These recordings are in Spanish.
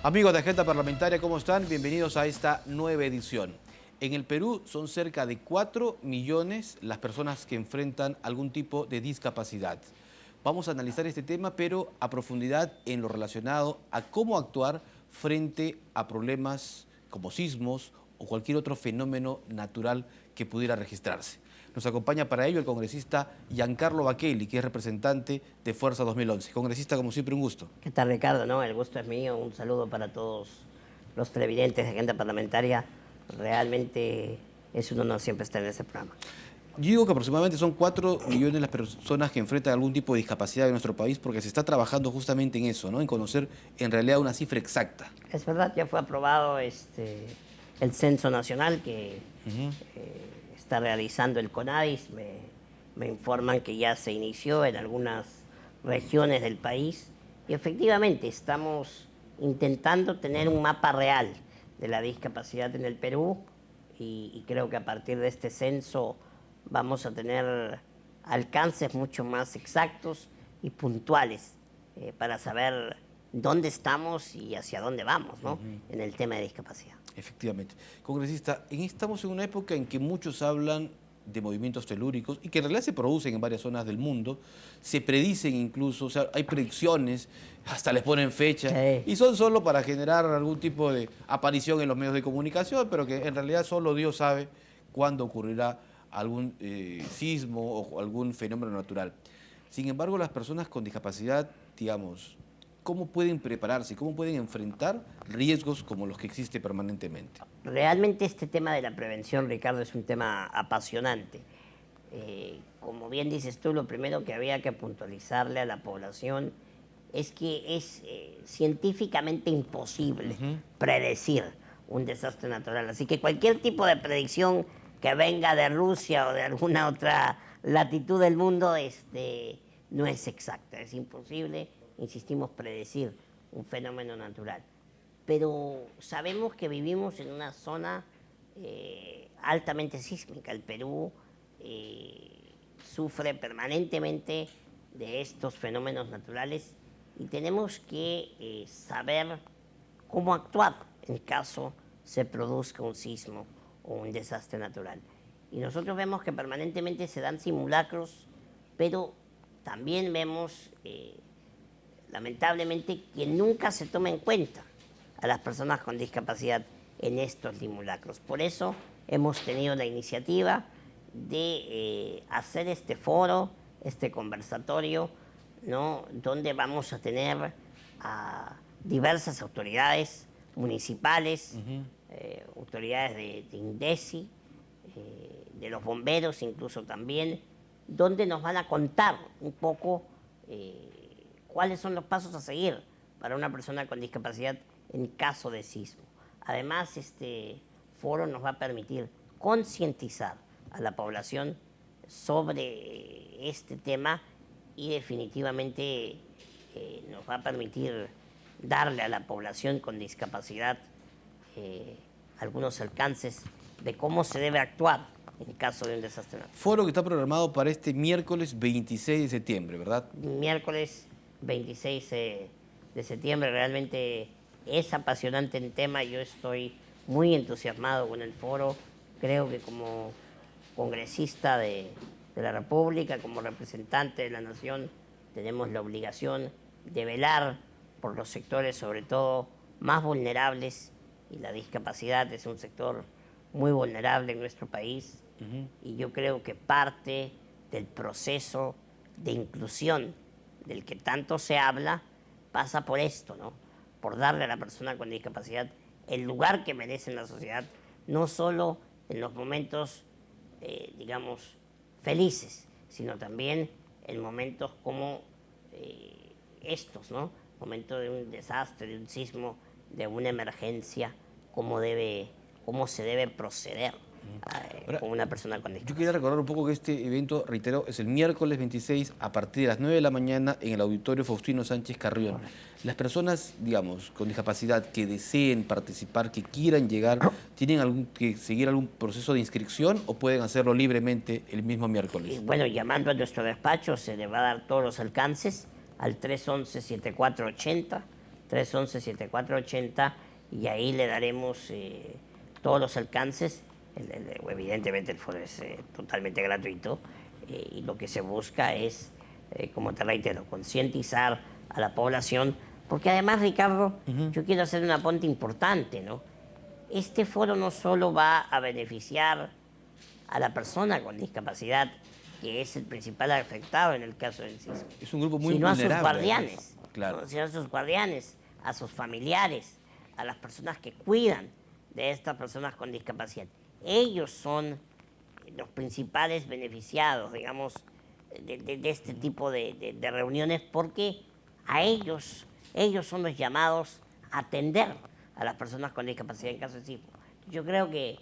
Amigos de Agenda Parlamentaria, ¿cómo están? Bienvenidos a esta nueva edición. En el Perú son cerca de 4 millones las personas que enfrentan algún tipo de discapacidad. Vamos a analizar este tema, pero a profundidad en lo relacionado a cómo actuar frente a problemas como sismos o cualquier otro fenómeno natural que pudiera registrarse. Nos acompaña para ello el congresista Giancarlo Baquelli, que es representante de Fuerza 2011. Congresista, como siempre, un gusto. ¿Qué tal, Ricardo? No, el gusto es mío. Un saludo para todos los televidentes de Agenda Parlamentaria. Realmente es un honor siempre estar en ese programa. Yo digo que aproximadamente son 4 millones las personas que enfrentan algún tipo de discapacidad en nuestro país porque se está trabajando justamente en eso, ¿no? En conocer en realidad una cifra exacta. Es verdad, ya fue aprobado el censo nacional que está realizando el CONADIS. Me informan que ya se inició en algunas regiones del país y efectivamente estamos intentando tener un mapa real de la discapacidad en el Perú y creo que a partir de este censo vamos a tener alcances mucho más exactos y puntuales para saber dónde estamos y hacia dónde vamos, ¿no? En el tema de discapacidad. Efectivamente. Congresista, estamos en una época en que muchos hablan de movimientos telúricos y que en realidad se producen en varias zonas del mundo, se predicen incluso, o sea, hay predicciones, hasta les ponen fecha, Sí. y son solo para generar algún tipo de aparición en los medios de comunicación, pero que en realidad solo Dios sabe cuándo ocurrirá algún sismo o algún fenómeno natural. Sin embargo, las personas con discapacidad, digamos, ¿cómo pueden prepararse? ¿Cómo pueden enfrentar riesgos como los que existen permanentemente? Realmente este tema de la prevención, Ricardo, es un tema apasionante. Como bien dices tú, lo primero que había que puntualizarle a la población es que es científicamente imposible predecir un desastre natural. Así que cualquier tipo de predicción que venga de Rusia o de alguna otra latitud del mundo no es exacta, es imposible, insistimos, predecir un fenómeno natural. Pero sabemos que vivimos en una zona altamente sísmica. El Perú sufre permanentemente de estos fenómenos naturales y tenemos que saber cómo actuar en caso se produzca un sismo o un desastre natural. Y nosotros vemos que permanentemente se dan simulacros, pero también vemos lamentablemente que nunca se toma en cuenta a las personas con discapacidad en estos simulacros. Por eso hemos tenido la iniciativa de hacer este foro, este conversatorio, ¿no? Donde vamos a tener a diversas autoridades municipales, autoridades de INDECI, de los bomberos incluso también, donde nos van a contar un poco cuáles son los pasos a seguir para una persona con discapacidad en caso de sismo. Además, este foro nos va a permitir concientizar a la población sobre este tema y definitivamente nos va a permitir darle a la población con discapacidad algunos alcances de cómo se debe actuar en caso de un desastre natural. Foro que está programado para este miércoles 26 de septiembre, ¿verdad? Miércoles 26 de septiembre, realmente es apasionante el tema. Yo estoy muy entusiasmado con el foro. Creo que como congresista de la República, como representante de la Nación, tenemos la obligación de velar por los sectores, sobre todo, más vulnerables, y la discapacidad es un sector muy vulnerable en nuestro país. Y yo creo que parte del proceso de inclusión del que tanto se habla pasa por esto, ¿no? Por darle a la persona con discapacidad el lugar que merece en la sociedad, no solo en los momentos, digamos, felices, sino también en momentos como estos, ¿no? Momento de un desastre, de un sismo, de una emergencia, cómo se debe proceder con una persona con discapacidad. Yo quería recordar un poco que este evento, reitero, es el miércoles 26 a partir de las 9 de la mañana en el Auditorio Faustino Sánchez Carrión. Correcto. Las personas, digamos, con discapacidad que deseen participar, que quieran llegar, ¿tienen que seguir algún proceso de inscripción o pueden hacerlo libremente el mismo miércoles? Bueno, llamando a nuestro despacho se le va a dar todos los alcances al 311-7480 311-7480 y ahí le daremos todos los alcances. Evidentemente el foro es totalmente gratuito y lo que se busca es, como te reitero, concientizar a la población, porque además, Ricardo, yo quiero hacer un apunte importante, ¿no? Este foro no solo va a beneficiar a la persona con discapacidad, que es el principal afectado en el caso del sismo, Es un grupo muy sino a vulnerable. sus guardianes, Claro. ¿no? Sino a sus guardianes, a sus familiares, a las personas que cuidan de estas personas con discapacidad. Ellos son los principales beneficiados, digamos, de este tipo de reuniones, porque a ellos son los llamados a atender a las personas con discapacidad en caso de sismo. Yo creo que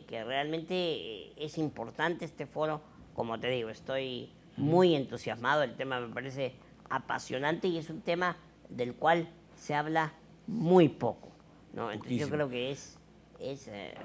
realmente es importante este foro. Como te digo, estoy muy entusiasmado, el tema me parece apasionante y es un tema del cual se habla muy poco, ¿no? Entonces yo creo que es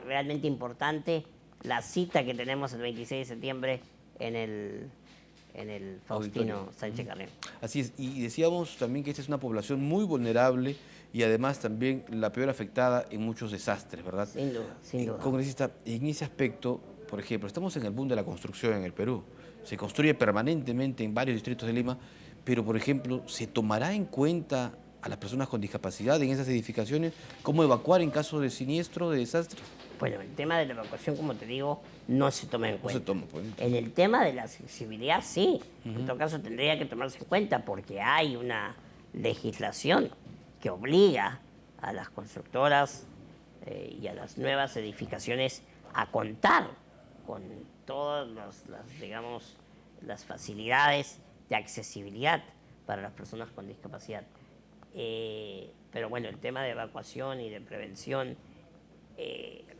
realmente importante la cita que tenemos el 26 de septiembre en el Faustino Sánchez Carrión. Así es, y decíamos también que esta es una población muy vulnerable y además también la peor afectada en muchos desastres, ¿verdad? Sin duda, sin duda. Congresista, en ese aspecto, por ejemplo, estamos en el boom de la construcción en el Perú. Se construye permanentemente en varios distritos de Lima, pero, por ejemplo, ¿se tomará en cuenta a las personas con discapacidad en esas edificaciones? ¿Cómo evacuar en caso de siniestro, de desastre? Bueno, el tema de la evacuación, como te digo, no se toma en cuenta. No se toma, pues. En el tema de la accesibilidad, sí. En todo caso, tendría que tomarse en cuenta porque hay una legislación que obliga a las constructoras y a las nuevas edificaciones a contar con todas digamos, las facilidades de accesibilidad para las personas con discapacidad. Pero bueno, el tema de evacuación y de prevención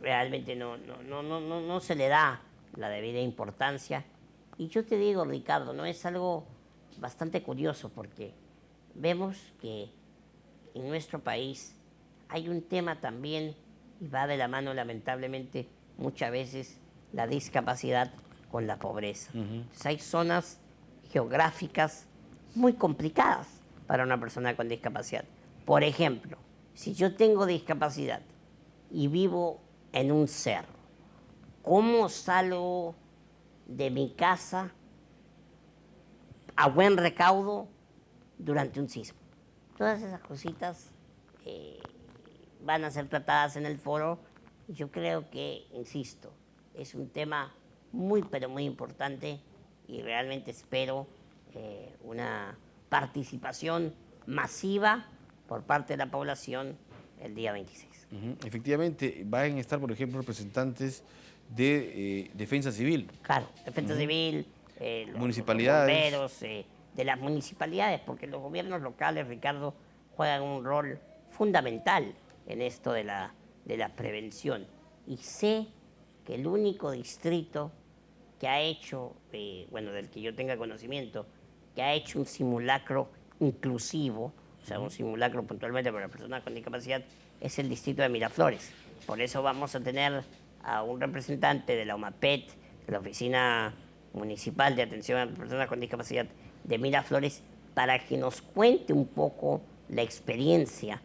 realmente no se le da la debida importancia. Y yo te digo, Ricardo, no es algo bastante curioso porque vemos que en nuestro país hay un tema también, y va de la mano lamentablemente muchas veces, la discapacidad con la pobreza. Entonces hay zonas geográficas muy complicadas para una persona con discapacidad. Por ejemplo, si yo tengo discapacidad y vivo en un cerro, ¿cómo salgo de mi casa a buen recaudo durante un sismo? Todas esas cositas van a ser tratadas en el foro. Yo creo que, insisto, es un tema muy, pero muy importante y realmente espero una participación masiva por parte de la población el día 26. Efectivamente, van a estar, por ejemplo, representantes de Defensa Civil. Claro, Defensa Civil, municipalidades. los bomberos, de las municipalidades, porque los gobiernos locales, Ricardo, juegan un rol fundamental en esto de la prevención. Y sé que el único distrito que ha hecho, bueno, del que yo tenga conocimiento, que ha hecho un simulacro inclusivo, o sea, un simulacro puntualmente para personas con discapacidad, es el distrito de Miraflores. Por eso vamos a tener a un representante de la OMAPET, de la Oficina Municipal de Atención a Personas con Discapacidad de Miraflores, para que nos cuente un poco la experiencia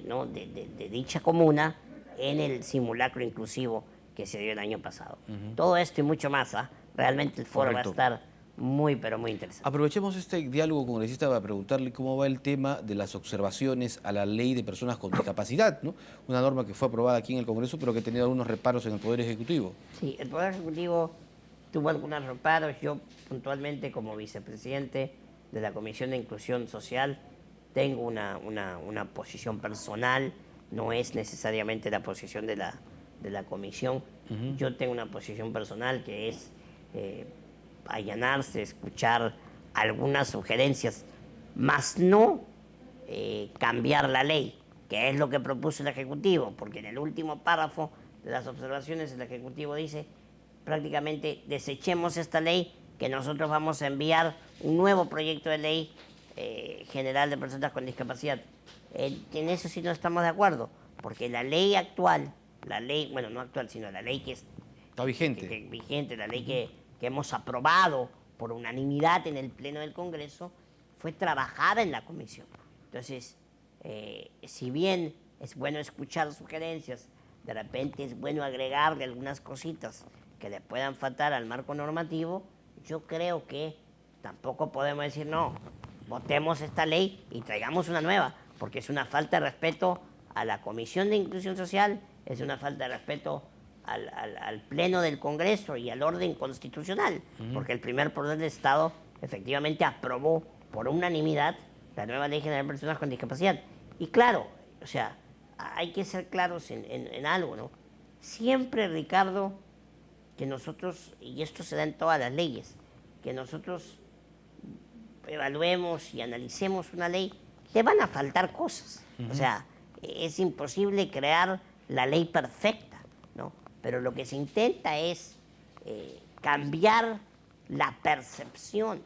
¿no? de dicha comuna en el simulacro inclusivo que se dio el año pasado. Todo esto y mucho más, realmente el foro va a estar muy, pero muy interesante. Aprovechemos este diálogo congresista para preguntarle cómo va el tema de las observaciones a la ley de personas con discapacidad, ¿no? Una norma que fue aprobada aquí en el Congreso, pero que ha tenido algunos reparos en el Poder Ejecutivo. Sí, el Poder Ejecutivo tuvo algunos reparos. Yo, puntualmente, como vicepresidente de la Comisión de Inclusión Social, tengo una posición personal, no es necesariamente la posición de la comisión. Yo tengo una posición personal que es allanarse, escuchar algunas sugerencias, más no cambiar la ley, que es lo que propuso el Ejecutivo, porque en el último párrafo de las observaciones el Ejecutivo dice prácticamente desechemos esta ley, que nosotros vamos a enviar un nuevo proyecto de ley general de personas con discapacidad. En eso sí no estamos de acuerdo, porque la ley actual, bueno, no actual, sino la ley que está vigente, vigente, la ley que hemos aprobado por unanimidad en el Pleno del Congreso, fue trabajada en la comisión. Entonces, si bien es bueno escuchar sugerencias, de repente es bueno agregarle algunas cositas que le puedan faltar al marco normativo, yo creo que tampoco podemos decir no, votemos esta ley y traigamos una nueva, porque es una falta de respeto a la Comisión de Inclusión Social, es una falta de respeto al Pleno del Congreso y al orden constitucional, porque el primer poder del Estado efectivamente aprobó por unanimidad la nueva Ley General de Personas con Discapacidad. Y claro, o sea, hay que ser claros en algo, ¿no? Siempre, Ricardo, que nosotros, y esto se da en todas las leyes, que nosotros evaluemos y analicemos una ley, le van a faltar cosas. O sea, es imposible crear la ley perfecta, ¿no? Pero lo que se intenta es cambiar la percepción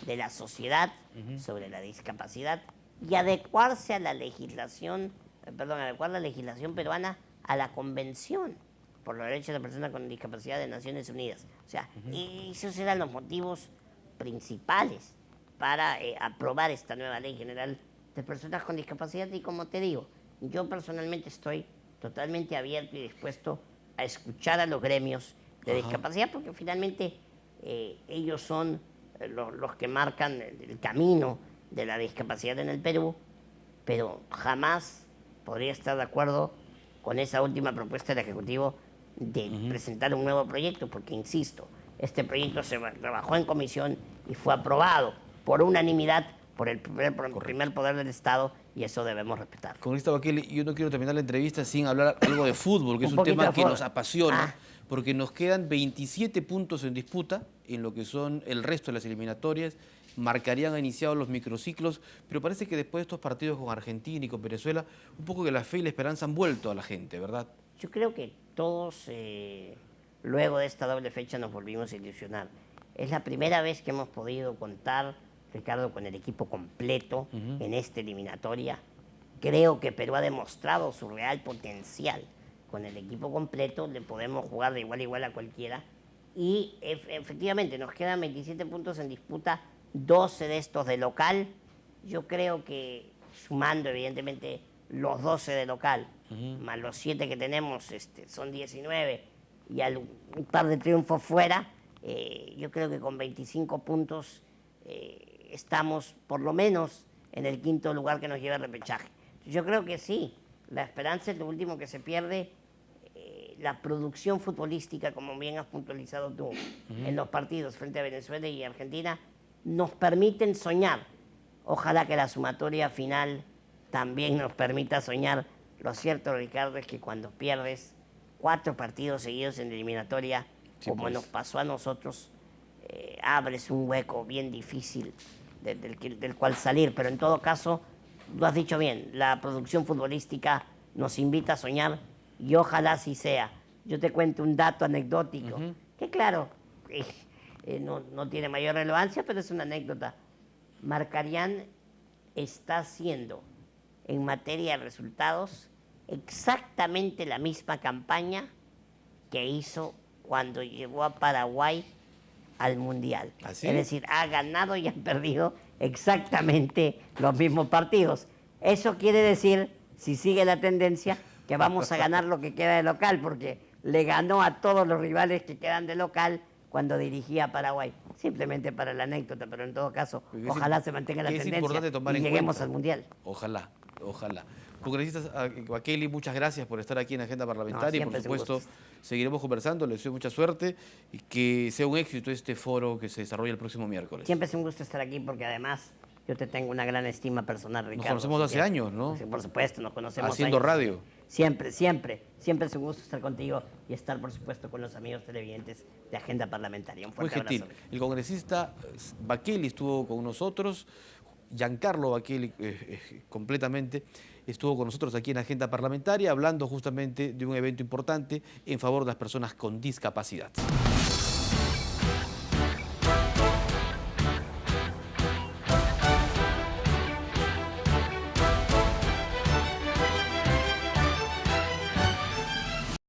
de la sociedad sobre la discapacidad y adecuarse a la legislación, adecuar la legislación peruana a la Convención por los Derechos de las Personas con Discapacidad de Naciones Unidas. O sea, esos eran los motivos principales para aprobar esta nueva Ley General de Personas con Discapacidad. Y como te digo, yo personalmente estoy totalmente abierto y dispuesto a escuchar a los gremios de discapacidad, porque finalmente ellos son los que marcan el camino de la discapacidad en el Perú, pero jamás podría estar de acuerdo con esa última propuesta del Ejecutivo de presentar un nuevo proyecto, porque, insisto, este proyecto se trabajó en comisión y fue aprobado por unanimidad por el primer poder del Estado, y eso debemos respetar. Congresista Bakele, yo no quiero terminar la entrevista sin hablar algo de fútbol, que es un tema que nos apasiona, porque nos quedan 27 puntos en disputa en lo que son el resto de las eliminatorias. Marcarían iniciados los microciclos, pero parece que después de estos partidos con Argentina y con Venezuela, un poco que la fe y la esperanza han vuelto a la gente, ¿verdad? Yo creo que todos, luego de esta doble fecha, nos volvimos a ilusionar. Es la primera vez que hemos podido contar, Ricardo, con el equipo completo en esta eliminatoria. Creo que Perú ha demostrado su real potencial. Con el equipo completo le podemos jugar de igual a igual a cualquiera. Y efectivamente nos quedan 27 puntos en disputa, 12 de estos de local. Yo creo que sumando evidentemente los 12 de local, más los 7 que tenemos, son 19, y un par de triunfos fuera, yo creo que con 25 puntos estamos por lo menos en el quinto lugar que nos lleva el repechaje. Yo creo que sí, la esperanza es lo último que se pierde. La producción futbolística, como bien has puntualizado tú, en los partidos frente a Venezuela y Argentina, nos permiten soñar. Ojalá que la sumatoria final también nos permita soñar. Lo cierto, Ricardo, es que cuando pierdes 4 partidos seguidos en la eliminatoria, sí, como nos pasó a nosotros, abres un hueco bien difícil del cual salir. Pero en todo caso, lo has dicho bien, la producción futbolística nos invita a soñar y ojalá así sea. Yo te cuento un dato anecdótico, que claro, no tiene mayor relevancia, pero es una anécdota. Markarián está haciendo en materia de resultados exactamente la misma campaña que hizo cuando llegó a Paraguay al Mundial. ¿Así? Es decir, ha ganado y ha perdido exactamente los mismos partidos. Eso quiere decir, si sigue la tendencia, que vamos a ganar lo que queda de local, porque le ganó a todos los rivales que quedan de local cuando dirigía a Paraguay. Simplemente para la anécdota, pero en todo caso, ojalá se mantenga la tendencia y lleguemos al Mundial. Ojalá, ojalá. Congresista Bakele, muchas gracias por estar aquí en Agenda Parlamentaria y por supuesto seguiremos conversando. Les deseo mucha suerte y que sea un éxito este foro que se desarrolla el próximo miércoles. Siempre es un gusto estar aquí porque además yo te tengo una gran estima personal, Ricardo. Nos conocemos hace años, ¿no? Sí, por supuesto, nos conocemos haciendo años. Radio. Siempre es un gusto estar contigo y estar, por supuesto, con los amigos televidentes de Agenda Parlamentaria. Un fuerte abrazo. El congresista Bakele estuvo con nosotros, Giancarlo Bakele completamente, estuvo con nosotros aquí en Agenda Parlamentaria hablando justamente de un evento importante en favor de las personas con discapacidad.